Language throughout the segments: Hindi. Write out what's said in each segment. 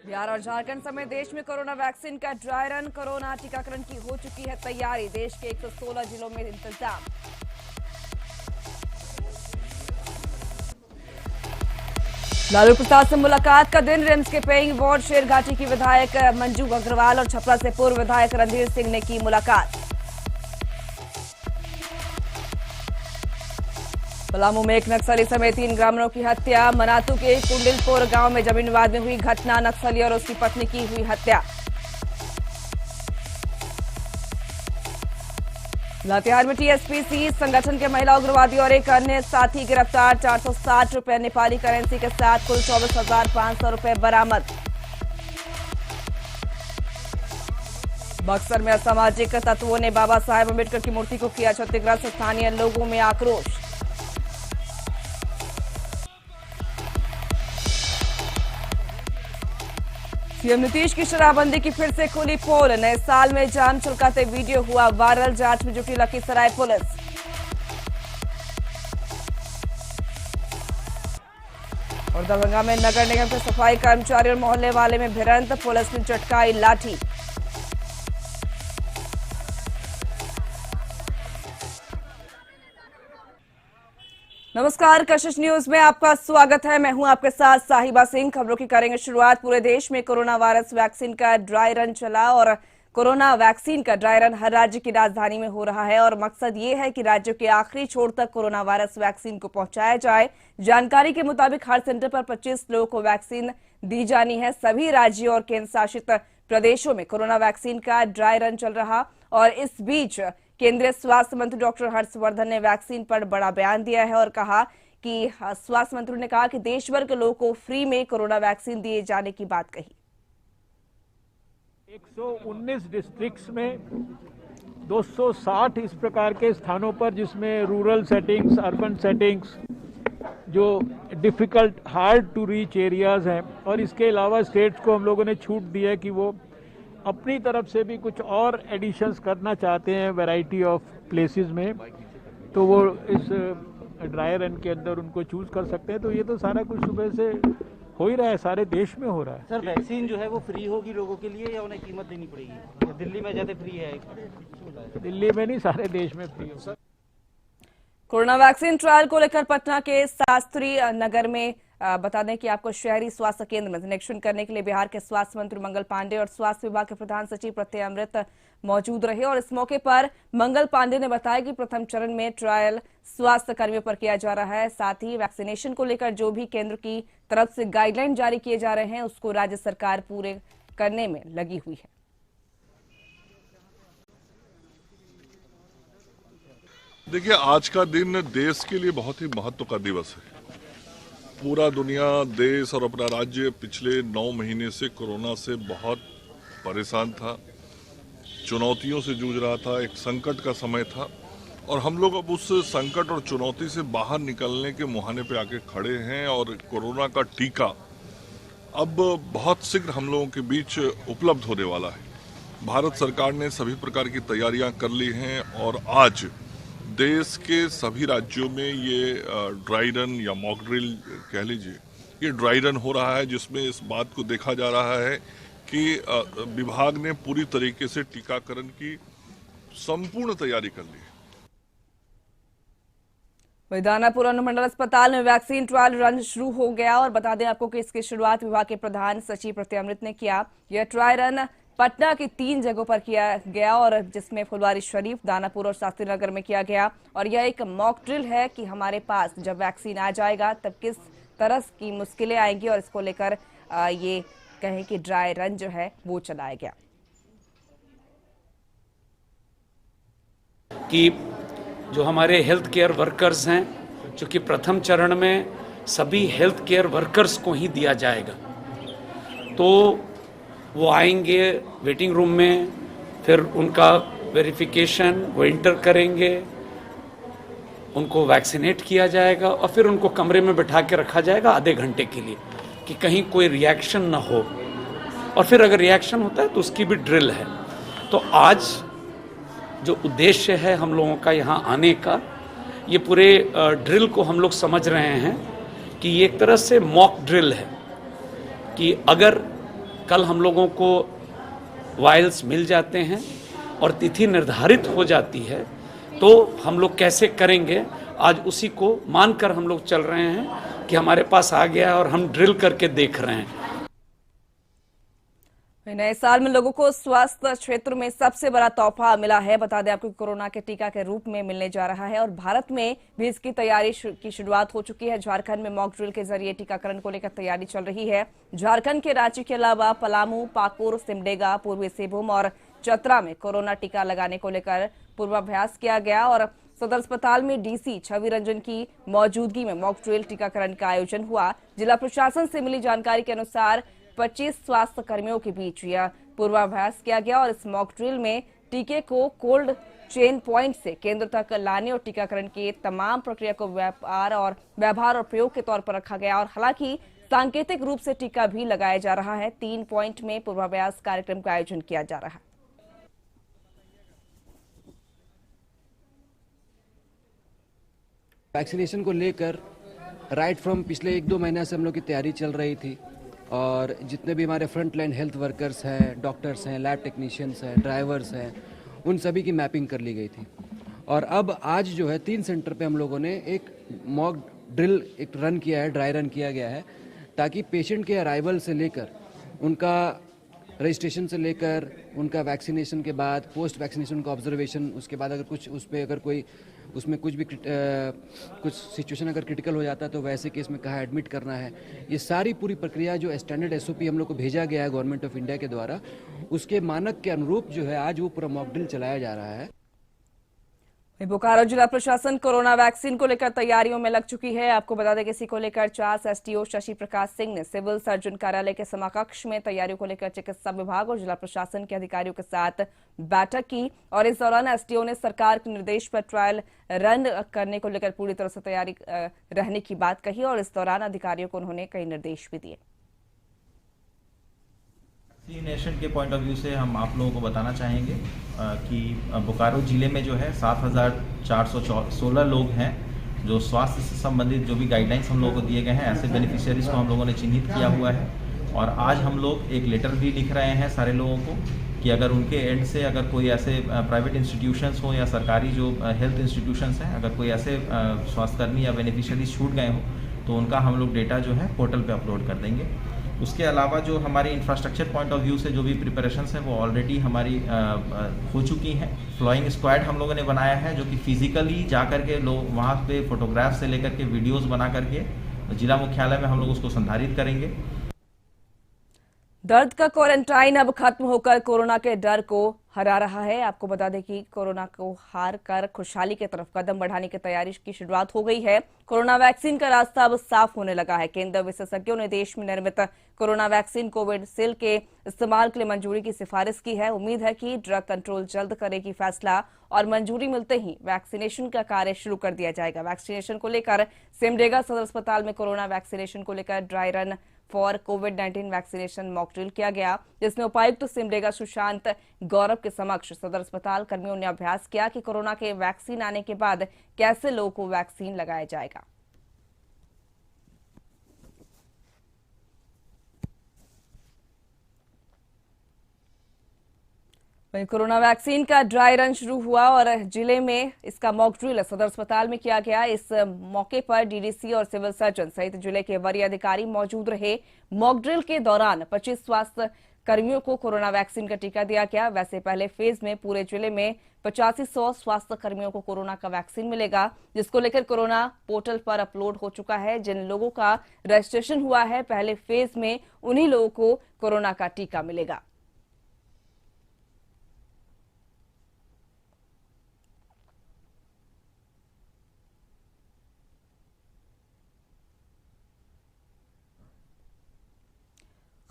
बिहार और झारखंड समेत देश में कोरोना वैक्सीन का ड्राई रन। कोरोना टीकाकरण की हो चुकी है तैयारी। देश के 116 जिलों में इंतजाम। लालू प्रसाद से मुलाकात का दिन। रिम्स के पेइंग वार्ड शेरघाटी की विधायक मंजू अग्रवाल और छपरा से पूर्व विधायक रणधीर सिंह ने की मुलाकात। पलामू में एक नक्सली समेत 3 ग्रामीणों की हत्या। मनातू के कुंडिलपुर गांव में जमीन विवाद में हुई घटना। नक्सली और उसकी पत्नी की हुई हत्या। लातेहार में टीएसपीसी संगठन के महिला उग्रवादी और एक अन्य साथी गिरफ्तार। 460 रुपए नेपाली करेंसी के साथ कुल 24,500 रुपए बरामद। बक्सर में असामाजिक तत्वों ने बाबा साहेब अम्बेडकर की मूर्ति को किया क्षतिग्रस्त। स्थानीय लोगों में आक्रोश। सीएम नीतीश की शराबबंदी की फिर से खुली पोल। नए साल में जाम छलकाते वीडियो हुआ वायरल। जांच में जुटी लखीसराय पुलिस। और दरभंगा में नगर निगम के सफाई कर्मचारी और मोहल्ले वाले में भिड़ंत। पुलिस ने चटकाई लाठी। नमस्कार, कशिश न्यूज में आपका स्वागत है। मैं हूं आपके साथ साहिबा सिंह। खबरों की करेंगे शुरुआत। पूरे देश में कोरोना वायरस वैक्सीन का ड्राई रन चला और कोरोना वैक्सीन का ड्राई रन हर राज्य की राजधानी में हो रहा है और मकसद ये है कि राज्यों के आखिरी छोर तक कोरोना वायरस वैक्सीन को पहुंचाया जाए। जानकारी के मुताबिक हर सेंटर पर 25 लोगों को वैक्सीन दी जानी है। सभी राज्यों और केंद्र शासित प्रदेशों में कोरोना वैक्सीन का ड्राई रन चल रहा और इस बीच केंद्रीय स्वास्थ्य मंत्री डॉक्टर हर्षवर्धन ने वैक्सीन पर बड़ा बयान दिया है और कहा कि स्वास्थ्य मंत्री ने कहा कि देश भर के लोगों को फ्री में कोरोना वैक्सीन दिए जाने की बात कही। 119 डिस्ट्रिक्ट्स में 260 इस प्रकार के स्थानों पर, जिसमें रूरल सेटिंग्स, अर्बन सेटिंग्स, जो difficult hard to reach areas हैं, और इसके अलावा स्टेट्स को हम लोगों ने छूट दी है कि वो अपनी तरफ से भी कुछ और एडिशंस करना चाहते हैं वैरायटी ऑफ प्लेसेस में, तो वो इस ड्राई रन के अंदर उनको चूज कर सकते हैं। तो ये तो सारा कुछ सुबह से हो ही रहा है, सारे देश में हो रहा है। सर, वैक्सीन जो है वो फ्री होगी लोगों के लिए या उन्हें कीमत देनी पड़ेगी? दिल्ली में ज्यादा फ्री है? दिल्ली में नहीं, सारे देश में फ्री होगा। कोरोना वैक्सीन ट्रायल को लेकर पटना के शास्त्री नगर में बता दें कि आपको शहरी स्वास्थ्य केंद्र में निरीक्षण करने के लिए बिहार के स्वास्थ्य मंत्री मंगल पांडे और स्वास्थ्य विभाग के प्रधान सचिव प्रत्यय अमृत मौजूद रहे और इस मौके पर मंगल पांडे ने बताया कि प्रथम चरण में ट्रायल स्वास्थ्य कर्मियों पर किया जा रहा है। साथ ही वैक्सीनेशन को लेकर जो भी केंद्र की तरफ से गाइडलाइन जारी किए जा रहे हैं उसको राज्य सरकार पूरे करने में लगी हुई है। देखिए, आज का दिन देश के लिए बहुत ही महत्व का दिवस है। पूरा दुनिया, देश और अपना राज्य पिछले 9 महीने से कोरोना से बहुत परेशान था, चुनौतियों से जूझ रहा था, एक संकट का समय था और हम लोग अब उस संकट और चुनौती से बाहर निकलने के मुहाने पे आके खड़े हैं और कोरोना का टीका अब बहुत शीघ्र हम लोगों के बीच उपलब्ध होने वाला है। भारत सरकार ने सभी प्रकार की तैयारियां कर ली हैं और आज देश के सभी राज्यों में ये ड्राई रन या मॉक ड्रिल कह लीजिए, ये ड्राई रन हो रहा है, जिसमें इस बात को देखा जा रहा है कि विभाग ने पूरी तरीके से टीकाकरण की संपूर्ण तैयारी कर ली है। दानापुर अनुमंडल अस्पताल में वैक्सीन ट्रायल रन शुरू हो गया और बता दें आपको कि इसकी शुरुआत विभाग के प्रधान सचिव प्रत्यय अमृत ने किया। यह ट्रायल रन पटना की 3 जगहों पर किया गया और जिसमें फुलवारी शरीफ, दानापुर और शास्त्री नगर में किया गया और यह एक मॉक ड्रिल है कि हमारे पास जब वैक्सीन आ जाएगा तब किस तरह की मुश्किलें आएंगी और इसको लेकर ये कहें कि ड्राई रन जो है वो चलाया गया। कि जो हमारे हेल्थ केयर वर्कर्स हैं, चूँकि प्रथम चरण में सभी हेल्थ केयर वर्कर्स को ही दिया जाएगा, तो वो आएंगे वेटिंग रूम में, फिर उनका वेरिफिकेशन वो इंटर करेंगे, उनको वैक्सीनेट किया जाएगा और फिर उनको कमरे में बैठा के रखा जाएगा आधे घंटे के लिए कि कहीं कोई रिएक्शन ना हो, और फिर अगर रिएक्शन होता है तो उसकी भी ड्रिल है। तो आज जो उद्देश्य है हम लोगों का यहाँ आने का, ये पूरे ड्रिल को हम लोग समझ रहे हैं कि ये एक तरह से मॉक ड्रिल है कि अगर कल हम लोगों को वायल्स मिल जाते हैं और तिथि निर्धारित हो जाती है, तो हम लोग कैसे करेंगे आज उसी को मानकर हम लोग चल रहे हैं कि हमारे पास आ गया है और हम ड्रिल करके देख रहे हैं। नए साल में लोगों को स्वास्थ्य क्षेत्र में सबसे बड़ा तोहफा मिला है। बता दें आपको कोरोना के टीका के रूप में मिलने जा रहा है और भारत में भी इसकी तैयारी की शुरुआत हो चुकी है। झारखंड में मॉक ड्रिल के जरिए टीकाकरण को लेकर तैयारी चल रही है। झारखंड के रांची के अलावा पलामू, पाकुड़, सिमडेगा, पूर्वी सिंहभूम और चतरा में कोरोना टीका लगाने को लेकर पूर्वाभ्यास किया गया और सदर अस्पताल में डीसी छवि रंजन की मौजूदगी में मॉक ड्रिल टीकाकरण का आयोजन हुआ। जिला प्रशासन से मिली जानकारी के अनुसार 25 स्वास्थ्य कर्मियों के बीच यह पूर्वाभ्यास किया गया और इस मॉक ड्रिल में टीके को कोल्ड चेन पॉइंट से केंद्र तक लाने और टीकाकरण की तमाम प्रक्रिया को व्यवहार और प्रयोग के तौर पर रखा गया और हालांकि सांकेतिक रूप से टीका भी लगाया जा रहा है। 3 पॉइंट में पूर्वाभ्यास कार्यक्रम का आयोजन किया जा रहा है। वैक्सीनेशन को लेकर राइट फ्रॉम पिछले 1-2 महीना से हम लोग की तैयारी चल रही थी और जितने भी हमारे फ्रंट लाइन हेल्थ वर्कर्स हैं, डॉक्टर्स हैं, लैब टेक्नीशियंस हैं, ड्राइवर्स हैं, उन सभी की मैपिंग कर ली गई थी। और अब आज जो है 3 सेंटर पे हम लोगों ने एक मॉक ड्रिल एक रन किया है, ड्राई रन किया गया है, ताकि पेशेंट के अराइवल से लेकर उनका रजिस्ट्रेशन से लेकर उनका वैक्सीनेशन के बाद पोस्ट वैक्सीनेशन का ऑब्जर्वेशन, उसके बाद अगर कुछ उस पर अगर कोई उसमें कुछ भी कुछ सिचुएशन अगर क्रिटिकल हो जाता है तो वैसे केस में कहाँ एडमिट करना है, ये सारी पूरी प्रक्रिया जो स्टैंडर्ड एसओपी हम लोग को भेजा गया है गवर्नमेंट ऑफ इंडिया के द्वारा, उसके मानक के अनुरूप जो है आज वो पूरा मॉक ड्रिल चलाया जा रहा है। बोकारो जिला प्रशासन कोरोना वैक्सीन को लेकर तैयारियों में लग चुकी है। आपको बता दें कि इसी को लेकर चास एसडीओ शशि प्रकाश सिंह ने सिविल सर्जन कार्यालय के समाकक्ष में तैयारियों को लेकर चिकित्सा विभाग और जिला प्रशासन के अधिकारियों के साथ बैठक की और इस दौरान एसडीओ ने सरकार के निर्देश पर ट्रायल रन करने को लेकर पूरी तरह से तैयारी रहने की बात कही और इस दौरान अधिकारियों को उन्होंने कई निर्देश भी दिए। वैक्सीनेशन के पॉइंट ऑफ व्यू से हम आप लोगों को बताना चाहेंगे कि बोकारो ज़िले में जो है 7,416 लोग हैं जो स्वास्थ्य से संबंधित जो भी गाइडलाइंस हम लोगों को दिए गए हैं, ऐसे बेनिफिशियरीज को हम लोगों ने चिन्हित किया हुआ है और आज हम लोग एक लेटर भी लिख रहे हैं सारे लोगों को कि अगर उनके एंड से अगर कोई ऐसे प्राइवेट इंस्टीट्यूशंस हो या सरकारी जो हेल्थ इंस्टीट्यूशंस हैं, अगर कोई ऐसे स्वास्थ्यकर्मी या बेनिफिशियरीज छूट गए हों तो उनका हम लोग डेटा जो है पोर्टल पे अपलोड कर देंगे। उसके अलावा जो हमारे इंफ्रास्ट्रक्चर पॉइंट ऑफ व्यू से जो भी प्रिपरेशंस हैं वो ऑलरेडी हमारी हो चुकी हैं। फ्लाइंग स्क्वाड हम लोगों ने बनाया है जो कि फिजिकली जा करके लोग वहाँ पे फोटोग्राफ से लेकर के वीडियोस बना करके जिला मुख्यालय में हम लोग उसको संधारित करेंगे। दर्द का क्वारंटाइन अब खत्म होकर कोरोना के डर को हरा रहा है। आपको बता दें कि कोरोना को हार कर खुशहाली की तरफ कदम बढ़ाने की तैयारी की शुरुआत हो गई है। कोरोना वैक्सीन का रास्ता अब साफ होने लगा है। केंद्र विशेषज्ञों ने देश में निर्मित कोरोना वैक्सीन कोविशील्ड के इस्तेमाल के लिए मंजूरी की सिफारिश की है। उम्मीद है कि ड्रग कंट्रोल जल्द करेगी फैसला और मंजूरी मिलते ही वैक्सीनेशन का कार्य शुरू कर दिया जाएगा। वैक्सीनेशन को लेकर सिमडेगा सदर अस्पताल में कोरोना वैक्सीनेशन को लेकर dry run for covid vaccination mock drill किया गया, जिसमें उपायुक्त सिमडेगा सुशांत गौरव के समक्ष सदर अस्पताल कर्मियों ने अभ्यास किया कि कोरोना के वैक्सीन आने के बाद कैसे लोगों को वैक्सीन लगाया जाएगा। वहीं कोरोना वैक्सीन का ड्राई रन शुरू हुआ और जिले में इसका मॉक ड्रिल सदर अस्पताल में किया गया। इस मौके पर डीडीसी और सिविल सर्जन सहित जिले के वरीय अधिकारी मौजूद रहे। मॉक ड्रिल के दौरान 25 स्वास्थ्य कर्मियों को कोरोना वैक्सीन का टीका दिया गया। वैसे पहले फेज में पूरे जिले में 8500 स्वास्थ्य कर्मियों को कोरोना का वैक्सीन मिलेगा, जिसको लेकर कोरोना पोर्टल पर अपलोड हो चुका है। जिन लोगों का रजिस्ट्रेशन हुआ है पहले फेज में उन्हीं लोगों को कोरोना का टीका मिलेगा।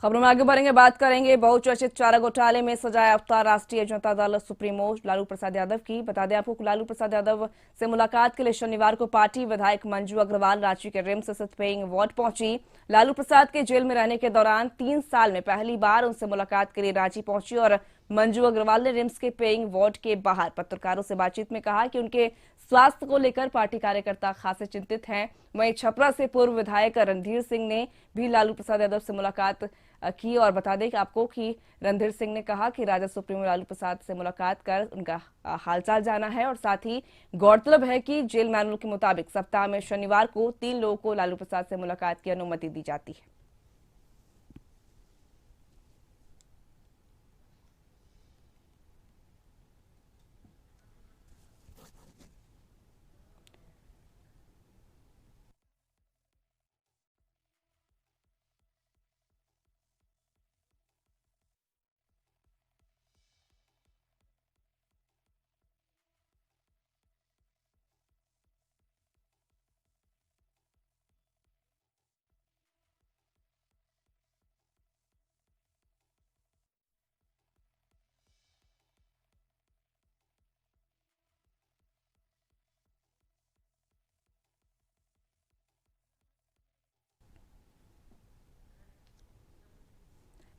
खबरों में आगे बढ़ेंगे, बात करेंगे बहुचर्चित चारा घोटाले में सजाए अवतार राष्ट्रीय जनता दल सुप्रीमो लालू प्रसाद यादव की। बता दें आपको लालू प्रसाद यादव से मुलाकात के लिए शनिवार को पार्टी विधायक मंजू अग्रवाल रांची के रिम्स स्थित पेइंग वार्ड पहुंची। लालू प्रसाद के जेल में रहने के दौरान 3 साल में पहली बार उनसे मुलाकात के लिए रांची पहुंची और मंजू अग्रवाल ने रिम्स के पेइंग वार्ड के बाहर पत्रकारों से बातचीत में कहा कि उनके स्वास्थ्य को लेकर पार्टी कार्यकर्ता खासे चिंतित हैं। वहीं छपरा से पूर्व विधायक रणधीर सिंह ने भी लालू प्रसाद यादव से मुलाकात की और बता दें कि आपको कि रणधीर सिंह ने कहा कि राजद सुप्रीमो लालू प्रसाद से मुलाकात कर उनका हालचाल जाना है और साथ ही गौरतलब है कि जेल मैनुअल के मुताबिक सप्ताह में शनिवार को 3 लोगों को लालू प्रसाद से मुलाकात की अनुमति दी जाती है।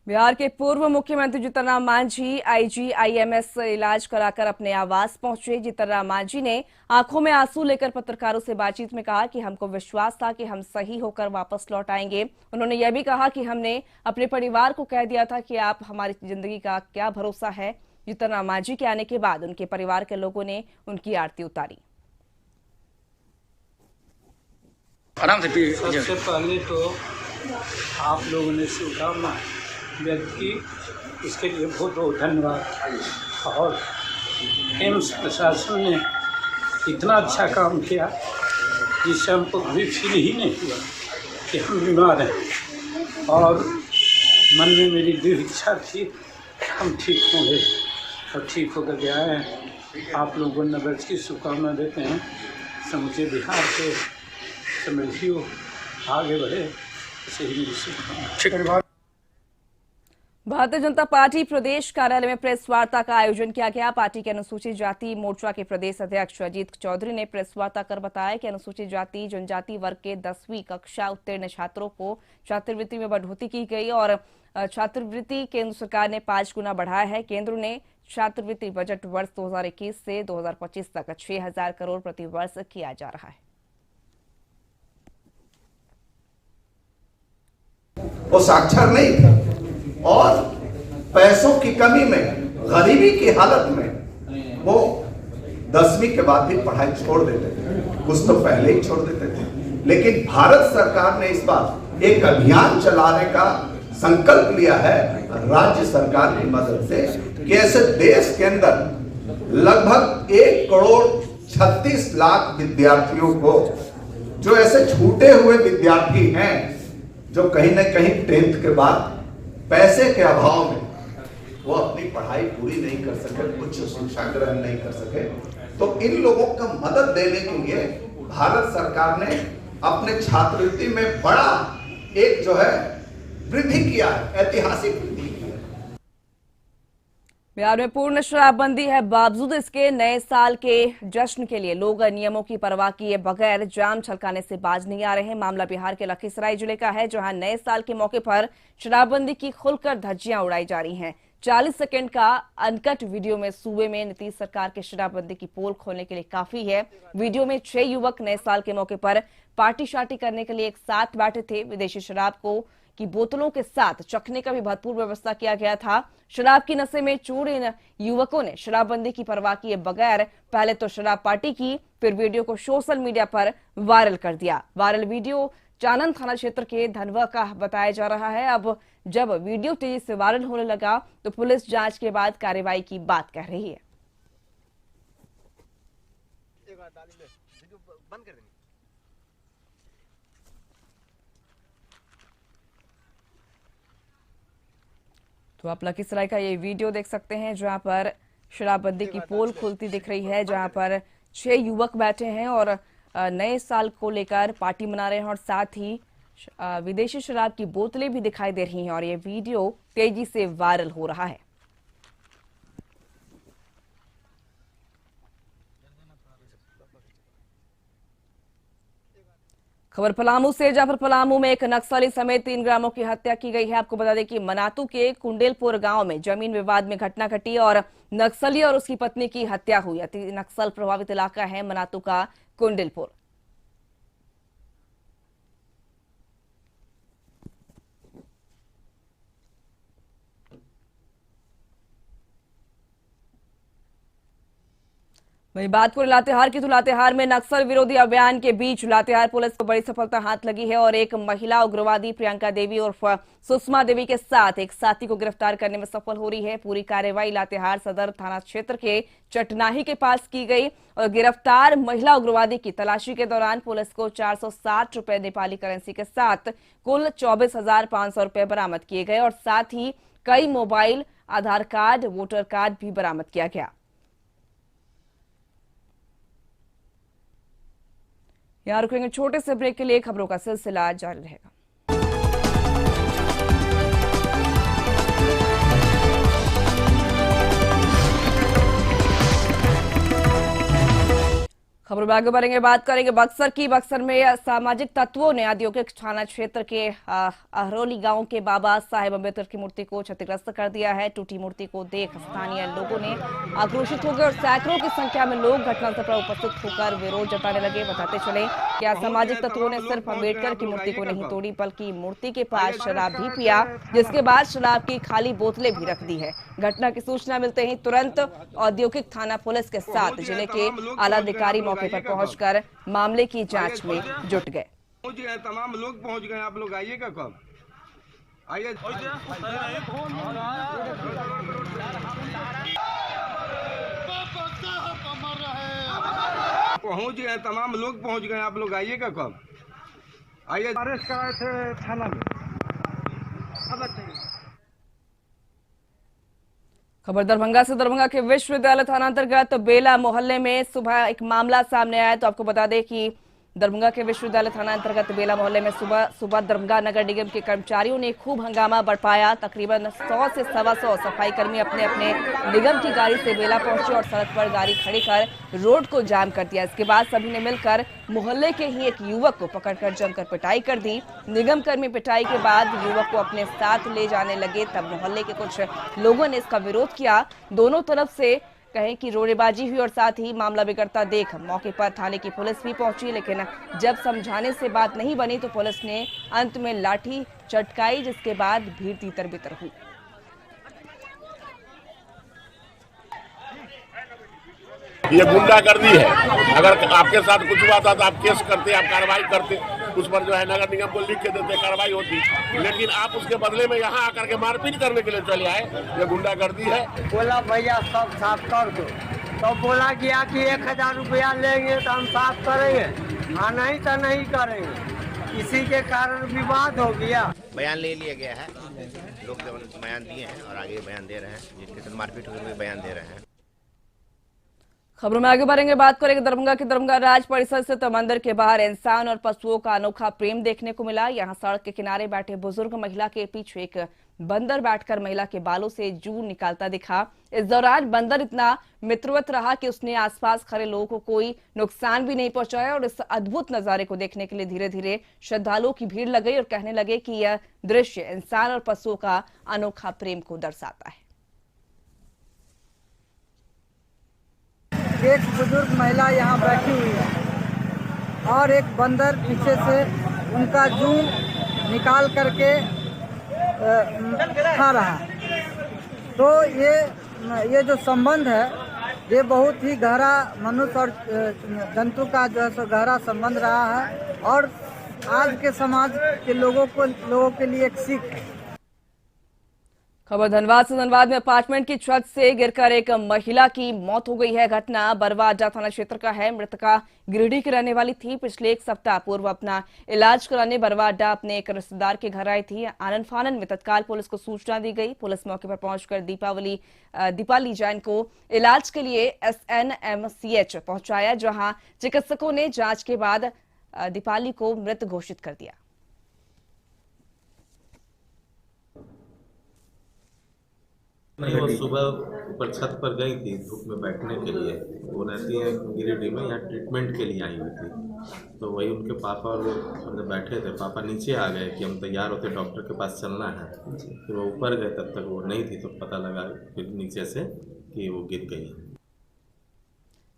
बिहार के पूर्व मुख्यमंत्री जीतन राम मांझी आईजीआईएमएस इलाज कराकर अपने आवास पहुंचे। जीतन राम मांझी ने आंखों में आंसू लेकर पत्रकारों से बातचीत में कहा कि हमको विश्वास था कि हम सही होकर वापस लौट आएंगे। उन्होंने यह भी कहा कि हमने अपने परिवार को कह दिया था कि आप हमारी जिंदगी का क्या भरोसा है। जीतन राम मांझी के आने के बाद उनके परिवार के लोगों ने उनकी आरती उतारी। सबसे पहले तो आप लोगों ने शुभकामना व्यक्त की, इसके लिए बहुत बहुत धन्यवाद। और एम्स प्रशासन ने इतना अच्छा काम किया जिससे हमको कभी फील ही नहीं हुआ कि हम बीमार हैं, और मन में मेरी दृढ़ इच्छा थी कि हम ठीक होंगे और ठीक होकर के आए हैं। आप लोगों को नववर्ष की शुभकामना देते हैं। समूचे बिहार के समृद्धियों आगे बढ़े, इसे ही मेरी शुभकामना। भारतीय जनता पार्टी प्रदेश कार्यालय में प्रेस वार्ता का आयोजन किया गया। पार्टी के अनुसूचित जाति मोर्चा के प्रदेश अध्यक्ष अजीत चौधरी ने प्रेस वार्ता कर बताया कि अनुसूचित जाति जनजाति वर्ग के 10वीं कक्षा उत्तीर्ण छात्रों को छात्रवृत्ति में बढ़ोतरी की गई और छात्रवृत्ति केंद्र सरकार ने 5 गुना बढ़ाया है। केंद्र ने छात्रवृत्ति बजट वर्ष 2021 से 2025 तक 6,000 करोड़ प्रति वर्ष किया जा रहा है। वो साक्षर नहीं था और पैसों की कमी में, गरीबी की हालत में वो 10वीं के बाद भी पढ़ाई छोड़ देते थे। कुछ तो पहले ही छोड़ देते थे, लेकिन भारत सरकार ने इस बार एक अभियान चलाने का संकल्प लिया है राज्य सरकार की मदद से कि ऐसे देश के अंदर लगभग 1,36,00,000 विद्यार्थियों को, जो ऐसे छूटे हुए विद्यार्थी हैं जो कहीं न कहीं 10th के बाद पैसे के अभाव में वो अपनी पढ़ाई पूरी नहीं कर सके, उच्च शिक्षा ग्रहण नहीं कर सके, तो इन लोगों का मदद देने के लिए भारत सरकार ने अपने छात्रवृत्ति में बड़ा एक जो है वृद्धि किया है, ऐतिहासिक वृद्धि की है। बिहार में पूर्ण शराबबंदी है, बावजूद इसके नए साल के जश्न के लिए लोग नियमों की परवाह किए बगैर जाम छलकाने से बाज नहीं आ रहे हैं। मामला बिहार के लखीसराय जिले का है, जहां नए साल के मौके पर शराबबंदी की खुलकर धज्जियां उड़ाई जा रही हैं। 40 सेकंड का अनकट वीडियो में सूबे में नीतीश सरकार के शराबबंदी की पोल खोलने के लिए काफी है। वीडियो में 6 युवक नए साल के मौके पर पार्टी शार्टी करने के लिए एक साथ बैठे थे। विदेशी शराब की बोतलों के साथ चखने का भी भरपूर व्यवस्था किया गया था। शराब की नशे में चूर इन युवकों ने शराबबंदी की परवाह किए बगैर पहले तो शराब पार्टी की, फिर वीडियो को सोशल मीडिया पर वायरल कर दिया। वायरल वीडियो चानन थाना क्षेत्र के धनवा का बताया जा रहा है। अब जब वीडियो तेजी से वायरल होने लगा तो पुलिस जांच के बाद कार्रवाई की बात कह रही है। तो आप लखीसराय का ये वीडियो देख सकते हैं, जहां पर शराबबंदी की पोल खुलती दिख रही है, जहां पर 6 युवक बैठे हैं और नए साल को लेकर पार्टी मना रहे हैं और साथ ही विदेशी शराब की बोतलें भी दिखाई दे रही हैं और ये वीडियो तेजी से वायरल हो रहा है। खबर पलामू से, जहां पर पलामू में एक नक्सली समेत 3 ग्रामीणों की हत्या की गई है। आपको बता दें कि मनातू के कुंडेलपुर गांव में जमीन विवाद में घटना घटी और नक्सली और उसकी पत्नी की हत्या हुई। अति नक्सल प्रभावित इलाका है मनातू का कुंडेलपुर। वहीं बात करें लातेहार की, तो लातेहार में नक्सल विरोधी अभियान के बीच लातेहार पुलिस को बड़ी सफलता हाथ लगी है और एक महिला उग्रवादी प्रियंका देवी उर्फ सुषमा देवी के साथ एक साथी को गिरफ्तार करने में सफल हो रही है। पूरी कार्रवाई लातेहार सदर थाना क्षेत्र के चटनाही के पास की गई और गिरफ्तार महिला उग्रवादी की तलाशी के दौरान पुलिस को 460 रुपए नेपाली करेंसी के साथ कुल 24,500 रुपए बरामद किए गए और साथ ही कई मोबाइल, आधार कार्ड, वोटर कार्ड भी बरामद किया गया। यहाँ रुकेंगे छोटे से ब्रेक के लिए, खबरों का सिलसिला जारी रहेगा। खबरों में आगे बढ़ेंगे, बात करेंगे बक्सर की। बक्सर में सामाजिक तत्वों ने औद्योगिक थाना क्षेत्र के अहरोली गांव के बाबा साहेब अम्बेडकर की मूर्ति को क्षतिग्रस्त कर दिया है। टूटी मूर्ति को देख स्थानीय लोगों ने आक्रोशित हो गए और सैकड़ों की संख्या में लोग घटनास्थल पर उपस्थित होकर विरोध जताने लगे। बताते चले कि असामाजिक तत्वों ने सिर्फ अम्बेडकर की मूर्ति को नहीं तोड़ी बल्कि मूर्ति के पास शराब भी पिया, जिसके बाद शराब की खाली बोतलें भी रख दी है। घटना की सूचना मिलते ही तुरंत औद्योगिक थाना पुलिस के साथ जिले के आला अधिकारी मौके पर पहुंचकर मामले की जांच में जुट गए। तमाम लोग पहुंच गए, आप लोग आइएगा कब? आइए। पहुंच गए, तमाम लोग पहुंच गए, आप लोग आइएगा कब? आइए। अरेस्ट कराए थे थाना में। खबर दरभंगा से, दरभंगा के विश्वविद्यालय थाना अंतर्गत बेला मोहल्ले में सुबह एक मामला सामने आया। तो आपको बता दें कि दरभंगा के विश्वविद्यालय थाना अंतर्गत बेला मोहल्ले में सुबह दरभंगा नगर निगम के कर्मचारियों ने खूब हंगामा बरपाया। तकरीबन 100 से 125 सफाई कर्मी अपने अपने निगम की गाड़ी से बेला पहुंचे और सड़क पर गाड़ी खड़ी कर रोड को जाम कर दिया। इसके बाद सभी ने मिलकर मोहल्ले के ही एक युवक को पकड़कर जमकर पिटाई कर दी। निगम कर्मी पिटाई के बाद युवक को अपने साथ ले जाने लगे, तब मोहल्ले के कुछ लोगों ने इसका विरोध किया। दोनों तरफ से कहें कि रोड़ेबाजी हुई और साथ ही मामला बिगड़ता देख मौके पर थाने की पुलिस भी पहुंची, लेकिन जब समझाने से बात नहीं बनी तो पुलिस ने अंत में लाठी चटकाई, जिसके बाद भीड़ तितर बितर हुई। ये गुंडागर्दी है। अगर आपके साथ कुछ हुआ था तो आप केस करते, आप कार्रवाई करते, उस पर जो है नगर निगम को लिख के देते, कार्रवाई होती। लेकिन आप उसके बदले में यहाँ आकर के मारपीट करने के लिए चले आए, ये गुंडागर्दी है। बोला भैया सब साफ कर दो, तो बोला गया कि 1000 रुपया लेंगे तो हम साफ करेंगे, नहीं तो नहीं करेंगे। इसी के कारण विवाद हो गया। बयान ले लिया गया है, लोग बयान दिए हैं और आगे बयान दे रहे हैं, जिनके साथ मारपीट हुई बयान दे रहे हैं। खबरों में आगे बढ़ेंगे, बात करेंगे दरभंगा के। दरभंगा राज परिसर स्थित मंदिर के बाहर इंसान और पशुओं का अनोखा प्रेम देखने को मिला। यहां सड़क के किनारे बैठे बुजुर्ग महिला के पीछे एक बंदर बैठकर महिला के बालों से जूं निकालता दिखा। इस दौरान बंदर इतना मित्रवत रहा कि उसने आसपास खड़े लोगों को कोई नुकसान भी नहीं पहुंचाया और इस अद्भुत नजारे को देखने के लिए धीरे धीरे श्रद्धालुओं की भीड़ लग गई और कहने लगे कि यह दृश्य इंसान और पशुओं का अनोखा प्रेम को दर्शाता है। एक बुजुर्ग महिला यहाँ बैठी हुई है और एक बंदर पीछे से उनका जूं निकाल करके खा रहा है। तो ये जो संबंध है ये बहुत ही गहरा मनुष्य और जंतु का जो है सो गहरा संबंध रहा है और आज के समाज के लोगों के लिए एक सीख है। खबर धनबाद से, धनबाद में अपार्टमेंट की छत से गिरकर एक महिला की मौत हो गई है। घटना बरवा अड्डा थाना क्षेत्र का है। मृतका गिरिडीह की रहने वाली थी। पिछले एक सप्ताह पूर्व अपना इलाज कराने बरवा अड्डा अपने एक रिश्तेदार के घर आई थी। आनन फानन में तत्काल पुलिस को सूचना दी गई। पुलिस मौके पर पहुंचकर दीपाली जैन को इलाज के लिए SNMCH पहुंचाया, जहां चिकित्सकों ने जांच के बाद दीपाली को मृत घोषित कर दिया। नहीं, वो सुबह ऊपर छत पर गई थी धूप में बैठने के लिए, वो रहती हैं गिरिडीह में, यहाँ ट्रीटमेंट के लिए आई हुई थी। तो वही उनके पापा और वो अंदर बैठे थे, पापा नीचे आ गए कि हम तैयार होते डॉक्टर के पास चलना है। फिर वो ऊपर गए, तब तक वो नहीं थी, तो पता लगा फिर नीचे से कि वो गिर गई।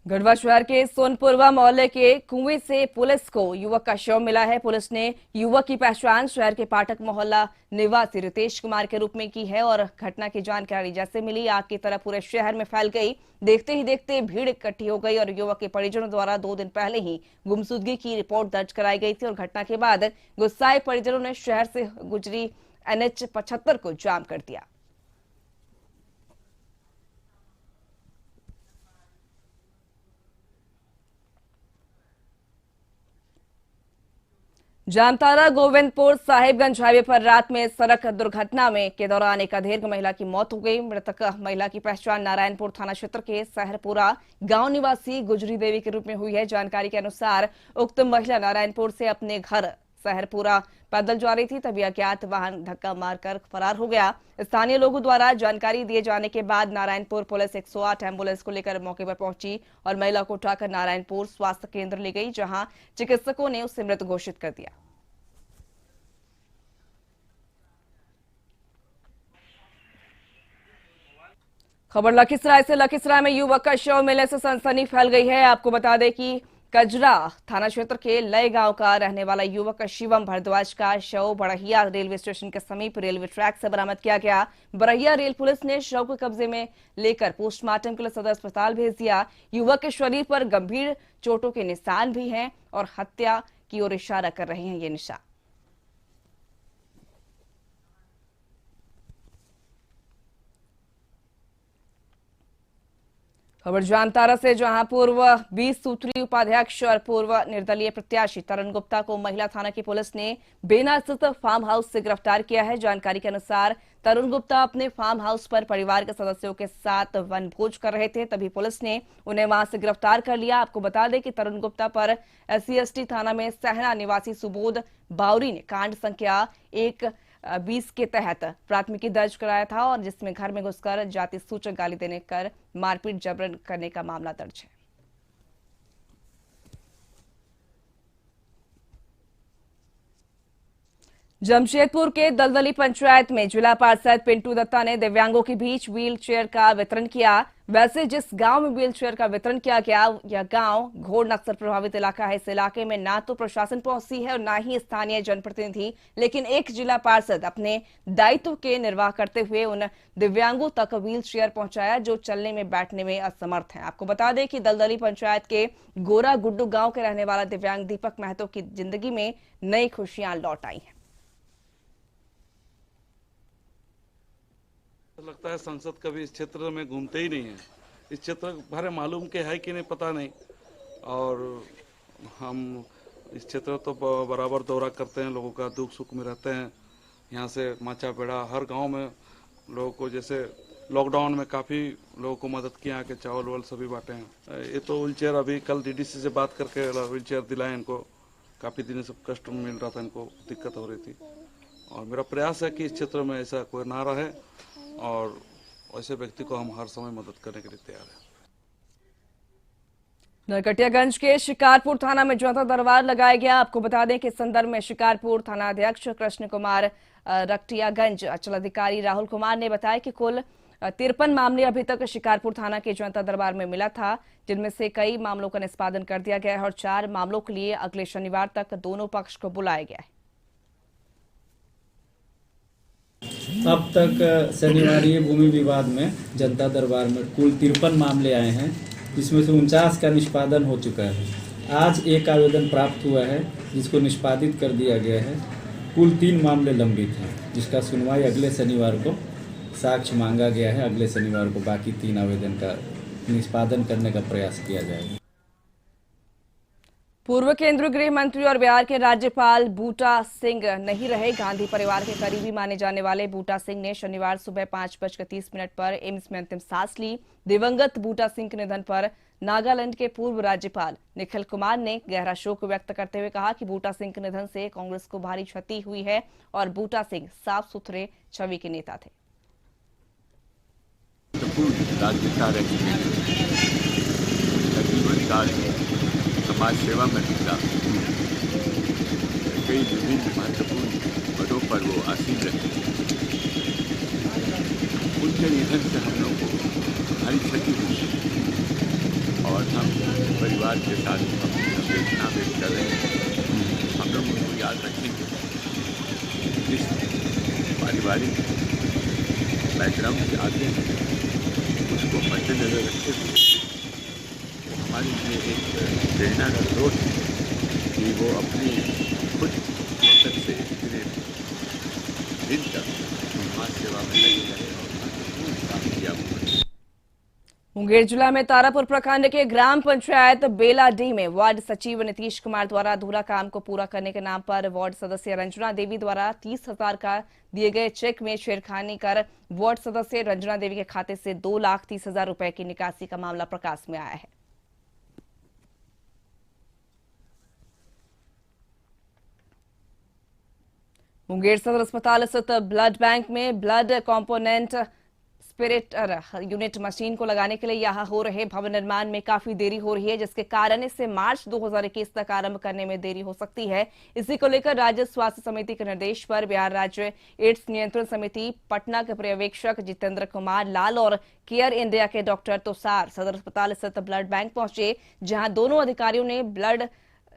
गढ़वा शहर के सोनपुरवा मोहल्ले के कुएं से पुलिस को युवक का शव मिला है। पुलिस ने युवक की पहचान शहर के पाठक मोहल्ला निवासी रितेश कुमार के रूप में की है और घटना की जानकारी जैसे मिली आग की तरह पूरे शहर में फैल गई। देखते ही देखते भीड़ इकट्ठी हो गई और युवक के परिजनों द्वारा 2 दिन पहले ही गुमशुदगी की रिपोर्ट दर्ज कराई गई थी और घटना के बाद गुस्साए परिजनों ने शहर से गुजरी NH 75 को जाम कर दिया। जामताड़ा गोविंदपुर साहिबगंज हाईवे पर रात में सड़क दुर्घटना में के दौरान एक अधेड़ महिला की मौत हो गई। मृतक महिला की पहचान नारायणपुर थाना क्षेत्र के सहरपुरा गांव निवासी गुजरी देवी के रूप में हुई है। जानकारी के अनुसार उक्त महिला नारायणपुर से अपने घर सहरपुरा पैदल जा रही थी, तभी अज्ञात वाहन धक्का मारकर फरार हो गया। स्थानीय लोगों द्वारा जानकारी दिए जाने के बाद नारायणपुर पुलिस 108 एम्बुलेंस को लेकर मौके पर पहुंची और महिला को उठाकर नारायणपुर स्वास्थ्य केंद्र ले गई, जहां चिकित्सकों ने उसे मृत घोषित कर दिया। खबर लखीसराय से। लखीसराय में युवक का शव मिलने से सनसनी फैल गई है। आपको बता दें कि कजरा थाना क्षेत्र के लय गांव का रहने वाला युवक शिवम भारद्वाज का शव बड़हिया रेलवे स्टेशन के समीप रेलवे ट्रैक से बरामद किया गया। बड़हिया रेल पुलिस ने शव को कब्जे में लेकर पोस्टमार्टम के लिए सदर अस्पताल भेज दिया। युवक के शरीर पर गंभीर चोटों के निशान भी हैं और हत्या की ओर इशारा कर रहे हैं ये निशान। खबर जामताड़ा से, जहां पूर्व 20 सूत्री उपाध्यक्ष और पूर्व निर्दलीय प्रत्याशी तरुण गुप्ता को महिला थाना की पुलिस ने बेना स्थित फार्म हाउस से गिरफ्तार किया है। जानकारी के अनुसार तरुण गुप्ता अपने फार्म हाउस पर परिवार के सदस्यों के साथ वनभोज कर रहे थे, तभी पुलिस ने उन्हें वहां से गिरफ्तार कर लिया। आपको बता दें कि तरुण गुप्ता पर SC/ST थाना में सहना निवासी सुबोध बावरी ने कांड संख्या 120 के तहत प्राथमिकी दर्ज कराया था और जिसमें घर में घुसकर जाति सूचक गाली देने कर मारपीट जबरन करने का मामला दर्ज है। जमशेदपुर के दलदली पंचायत में जिला पार्षद पिंटू दत्ता ने दिव्यांगों के बीच व्हील चेयर का वितरण किया। वैसे जिस गांव में व्हील चेयर का वितरण किया गया यह गांव घोर नक्सल प्रभावित इलाका है। इस इलाके में ना तो प्रशासन पहुंची है और ना ही स्थानीय जनप्रतिनिधि, लेकिन एक जिला पार्षद अपने दायित्व के निर्वाह करते हुए उन दिव्यांगों तक व्हील चेयर पहुंचाया जो चलने में बैठने में असमर्थ हैं। आपको बता दें कि दलदली पंचायत के गोरा गुड्डू गांव के रहने वाला दिव्यांग दीपक महतो की जिंदगी में नई खुशियां लौट आई हैं। लगता है संसद कभी इस क्षेत्र में घूमते ही नहीं है। इस क्षेत्र बारे मालूम के है कि नहीं पता नहीं, और हम इस क्षेत्र तो बराबर दौरा करते हैं, लोगों का दुख सुख में रहते हैं। यहाँ से माचा पेड़ा हर गांव में लोगों को, जैसे लॉकडाउन में काफ़ी लोगों को मदद किया कि चावल वावल सभी बांटे हैं। ये तो व्हील चेयर अभी कल DDC से बात करके व्हील चेयर दिलाए इनको। काफ़ी दिनों से कष्ट मिल रहा था, इनको दिक्कत हो रही थी, और मेरा प्रयास है कि इस क्षेत्र में ऐसा कोई ना रहे और ऐसे व्यक्ति को हम हर समय मदद करने के लिए तैयार हैं। नरकटियागंज के शिकारपुर थाना में जनता दरबार लगाया गया। आपको बता दें कि इस संदर्भ में शिकारपुर थाना अध्यक्ष कृष्ण कुमार रकटियागंज अंचल अधिकारी राहुल कुमार ने बताया कि कुल 53 मामले अभी तक शिकारपुर थाना के जनता दरबार में मिला था, जिनमें से कई मामलों का निष्पादन कर दिया गया है और 4 मामलों के लिए अगले शनिवार तक दोनों पक्ष को बुलाया गया है। अब तक शनिवारी भूमि विवाद में जनता दरबार में कुल 53 मामले आए हैं, जिसमें से 49 का निष्पादन हो चुका है। आज एक आवेदन प्राप्त हुआ है जिसको निष्पादित कर दिया गया है। कुल 3 मामले लंबित हैं, जिसका सुनवाई अगले शनिवार को साक्ष्य मांगा गया है। अगले शनिवार को बाकी 3 आवेदन का निष्पादन करने का प्रयास किया जाएगा। पूर्व केंद्रीय गृह मंत्री और बिहार के राज्यपाल बूटा सिंह नहीं रहे। गांधी परिवार के करीबी माने जाने वाले बूटा सिंह ने शनिवार सुबह 5:30 पर एम्स में अंतिम सांस ली। दिवंगत बूटा सिंह के निधन पर नागालैंड के पूर्व राज्यपाल निखिल कुमार ने गहरा शोक व्यक्त करते हुए कहा कि बूटा सिंह के निधन से कांग्रेस को भारी क्षति हुई है और बूटा सिंह साफ सुथरे छवि के नेता थे। संस्कार समाज सेवा में निकला। कई विभिन्न महत्वपूर्ण पदों पर वो आसीन रहे। उनके निधन से हम लोग को भारी क्षति हुई और हम परिवार के साथ अपनी संवेदना व्यक्त कर रहे हैं। हम लोग उनको याद रखेंगे। जिस पारिवारिक बैकग्राउंड से आते हैं उसको मद्देनजर रखते हुए हमारे लिए एक प्रेरणा का स्रोत है कि वो अपनी खुद तक से इतने दिन तक समाज सेवा में लगे रहे और महत्वपूर्ण काम किया। मुंगेर जिला में तारापुर प्रखंड के ग्राम पंचायत बेलाडी में वार्ड सचिव नीतीश कुमार द्वारा अधूरा काम को पूरा करने के नाम पर वार्ड सदस्य रंजना देवी द्वारा 30,000 का दिए गए चेक में छेड़खानी कर वार्ड सदस्य रंजना देवी के खाते से 2,30,000 रुपए की निकासी का मामला प्रकाश में आया है। मुंगेर सदर अस्पताल स्थित ब्लड बैंक में ब्लड कंपोनेंट स्पिरिटर यूनिट मशीन को लगाने के लिए यहां हो रहे भवन निर्माण में काफी देरी हो रही है, जिसके कारण इसे मार्च 2021 तक आरंभ करने में देरी हो सकती है। इसी को लेकर राज्य स्वास्थ्य समिति के निर्देश पर बिहार राज्य एड्स नियंत्रण समिति पटना के पर्यवेक्षक जितेंद्र कुमार लाल और केयर इंडिया के डॉक्टर तुषार सदर अस्पताल स्थित ब्लड बैंक पहुंचे, जहां दोनों अधिकारियों ने ब्लड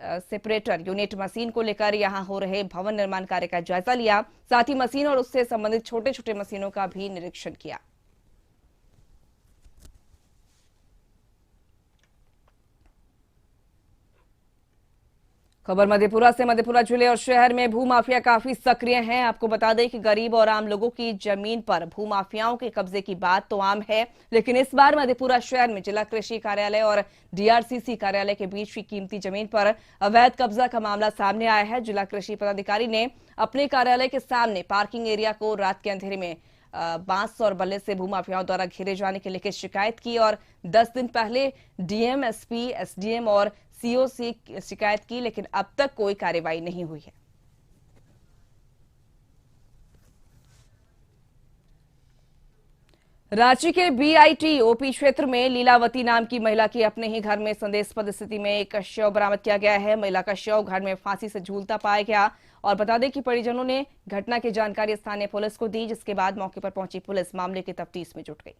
सेपरेटर यूनिट मशीन को लेकर यहां हो रहे भवन निर्माण कार्य का जायजा लिया। साथ ही मशीन और उससे संबंधित छोटे छोटे मशीनों का भी निरीक्षण किया। खबर मधेपुरा से। मधेपुरा जिले और शहर में भूमाफिया काफी सक्रिय हैं। आपको बता दें कि गरीब और आम लोगों की जमीन पर भूमाफियाओं के कब्जे की बात तो आम है, लेकिन इस बार मधेपुरा शहर में जिला कृषि कार्यालय और डीआरसीसी कार्यालय के बीच की कीमती जमीन पर अवैध कब्जा का मामला सामने आया है। जिला कृषि पदाधिकारी ने अपने कार्यालय के सामने पार्किंग एरिया को रात के अंधेरे में बांस और बल्ले से भूमाफियाओं द्वारा घेरे जाने की लिखित शिकायत की और 10 दिन पहले डीएम, एसपी, एसडीएम और सीओ से शिकायत की, लेकिन अब तक कोई कार्रवाई नहीं हुई है। रांची के बीआईटी ओपी क्षेत्र में लीलावती नाम की महिला की अपने ही घर में संदेहास्पद स्थिति में एक शव बरामद किया गया है। महिला का शव घर में फांसी से झूलता पाया गया और बता दें कि परिजनों ने घटना की जानकारी स्थानीय पुलिस को दी, जिसके बाद मौके पर पहुंची पुलिस मामले की तफ्तीश में जुट गई।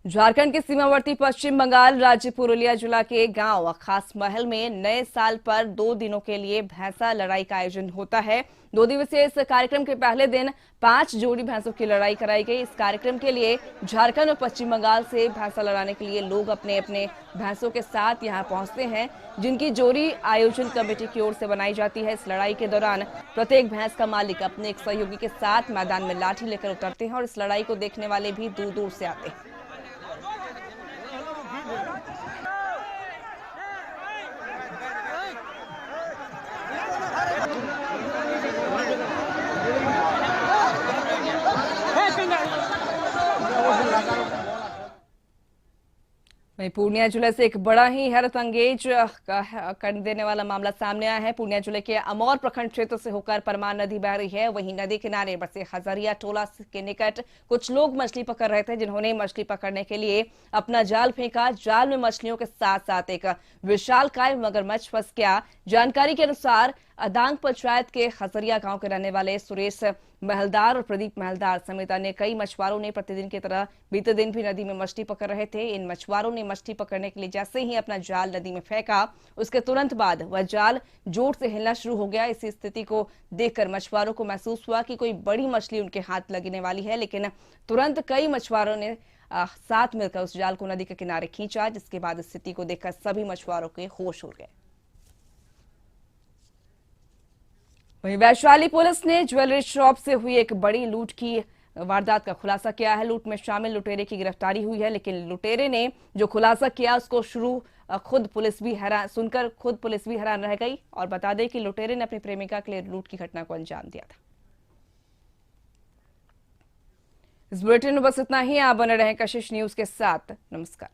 झारखंड के सीमावर्ती पश्चिम बंगाल राज्य पुरुलिया जिला के गांव खास महल में नए साल पर 2 दिनों के लिए भैंसा लड़ाई का आयोजन होता है। 2 दिवसीय इस कार्यक्रम के पहले दिन 5 जोड़ी भैंसों की लड़ाई कराई गई। इस कार्यक्रम के लिए झारखंड और पश्चिम बंगाल से भैंसा लड़ाने के लिए लोग अपने अपने भैंसों के साथ यहां पहुंचते हैं, जिनकी जोड़ी आयोजन कमेटी की ओर से बनाई जाती है। इस लड़ाई के दौरान प्रत्येक भैंस का मालिक अपने एक सहयोगी के साथ मैदान में लाठी लेकर उतरते हैं और इस लड़ाई को देखने वाले भी दूर दूर से आते हैं। वहीं पूर्णिया जिले से एक बड़ा ही हैरत अंगेज कर देने वाला मामला सामने आया है। पूर्णिया जिले के अमौर प्रखंड क्षेत्र से होकर परमान नदी बह रही है। वहीं नदी किनारे बसे हजारिया टोला के निकट कुछ लोग मछली पकड़ रहे थे, जिन्होंने मछली पकड़ने के लिए अपना जाल फेंका। जाल में मछलियों के साथ साथ एक विशालकाय मगरमच्छ फंस गया। जानकारी के अनुसार अदांग पंचायत के हजरिया गांव के रहने वाले सुरेश महलदार और प्रदीप महलदार समेत अन्य कई मछुआरों ने प्रतिदिन की तरह बीते दिन भी नदी में मछली पकड़ रहे थे। इन मछुआरों ने मछली पकड़ने के लिए जैसे ही अपना जाल नदी में फेंका, उसके तुरंत बाद वह जाल जोर से हिलना शुरू हो गया। इसी स्थिति को देखकर मछुआरों को महसूस हुआ कि कोई बड़ी मछली उनके हाथ लगने वाली है, लेकिन तुरंत कई मछुआरों ने साथ मिलकर उस जाल को नदी के किनारे खींचा, जिसके बाद स्थिति को देखकर सभी मछुआरों के होश उड़ गए। वहीं वैशाली पुलिस ने ज्वेलरी शॉप से हुई एक बड़ी लूट की वारदात का खुलासा किया है। लूट में शामिल लुटेरे की गिरफ्तारी हुई है, लेकिन लुटेरे ने जो खुलासा किया उसको सुनकर खुद पुलिस भी हैरान रह गई। और बता दें कि लुटेरे ने अपनी प्रेमिका के लिए लूट की घटना को अंजाम दिया था। इस बुलेटिन में बस इतना ही। आप बने रहें कशिश न्यूज के साथ। नमस्कार।